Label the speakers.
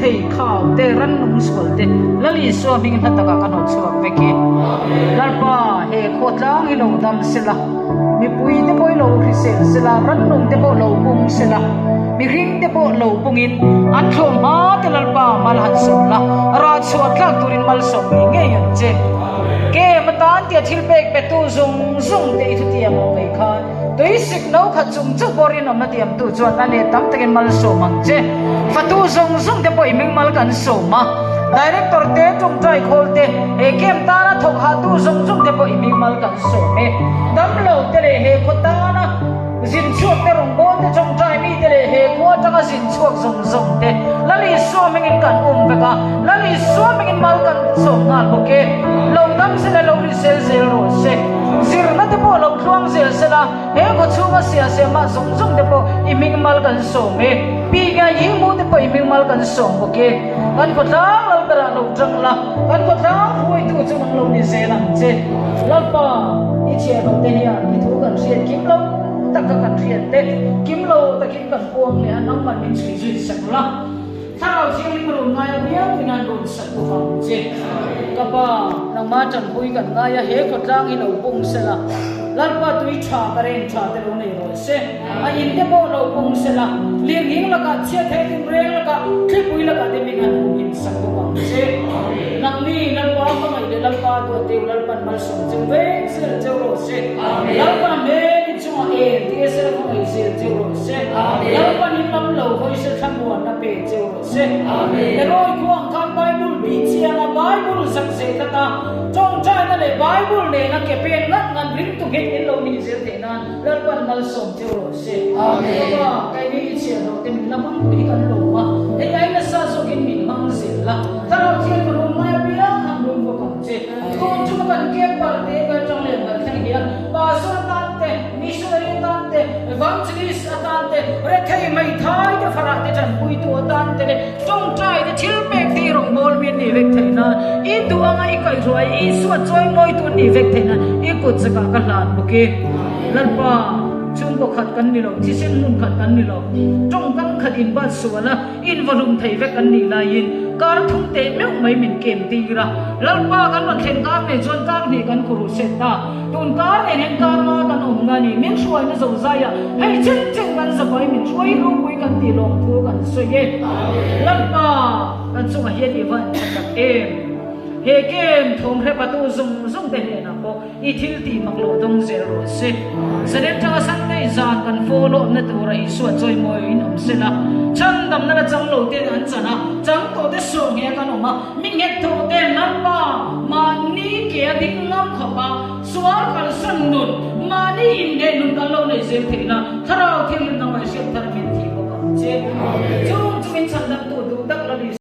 Speaker 1: thei khao te ran nung sol te lali so ming hataka kan hot chuak veki lalpa he khotlang hi lo dam sela mi pui te poi lo hrisel sela ran nung te po lo bung sela mi ring te po lo bungin an thom ma te lalpa mal han som la ra chuat lak turin mal som nge yan che ke matan tia thil pek pe tu zung zung te thu tiam ngai khan toi sik no kha chung chu borin om na tiam tu chuan ane tam takin mal so mang che fatu zung zung te poi ming mal kan so ma director te tung trai khol te e kem ta na thok ha tu zung zung te poi ming mal kan so me dam lo te le he khota na zin chuak te rong bon te chung trai mi te le he ko tanga zin chuak zung zung te lali so mingin kan veka lali so mingin mal kan so ngal boke lo dam se le lo ri sel sel ro se zir na te po lo thuang zel se la he ko chunga sia se ma zung zung te po i ming mal kan so me pi ga yi mu te po i ming mal kan so boke kan ko tang lo tara lo jang la kan ko tang huai tu chu mang lo ni se lang che lalpa i che lo te ya ni thu kan rian kim lo tak kan rian te kim lo takin kan puang le anang man min chui chui sak la thao chiang li ru ngai biang minan ru sak tu ham che ka ba nang ma chan hui kan ngai he ko tang i lo pung se la lalpa tui tha karen tha te lo nei ro se a in te bo lo pung se la liang hing la ka che the tim reng la ka thli pui la ka te mi ngan in sak tu ham che nang ni lalpa ma ngai le lalpa tu te lalpa mal som chung ve se che ro se lalpa me ni chung e ti se la ngai se che ro se lalpa ni lam lo hoi se tham wa na pe che ro se le roi khuang kan bible bi chia la bible sak se ta ta trong trai na le bible le na ke pen ngat ngan ring tu get in lo ni se te na lalpa mal som che ro se ba kai ni che ro te min lam bi kan lo ma e ai na sa so gin min mang se la ta ro che ro ma bia ham lo ko kan che ko chu kan ke par te ka trong le ba thang hian ba so ta te missionary ta te evangelist ta te re thai mai thai te fara te chan pui tu ta te le trong trai te thil pek ti rong mol min ni vek thai na I tu anga I kai roi I suat choi moi tu ni vek thai na I ko chaka ka hlan buke lalpa chung ko khat kan ni lo thi sem nun khat kan ni lo trong kan khat in ba suala in volum thai vek kan ni la in kar thum te meu mai min kem ti ra lalpa kan man thlen kar ne jon kar ni kan khuru set ta tun kar ne nen kar ma kan om nga ni min suai na zo za ya hei chen chen kan za bai min suai ru pui kan ti long thu kan so ye lalpa kan chung a hian I van tak em he kem thom he patu zum zum te ne na ko I thil ti mak lo dong zero se sadem changa san nei zan kan follow na tu ra I suat choi moi in om se la chan dam na chang lo te an chana chang to te so nge kan oma ming het to te nan pa ma ni ke ding ngam kha pa swar kal san nun ma ni in de nun kan lo nei zel the na tharau thil na ma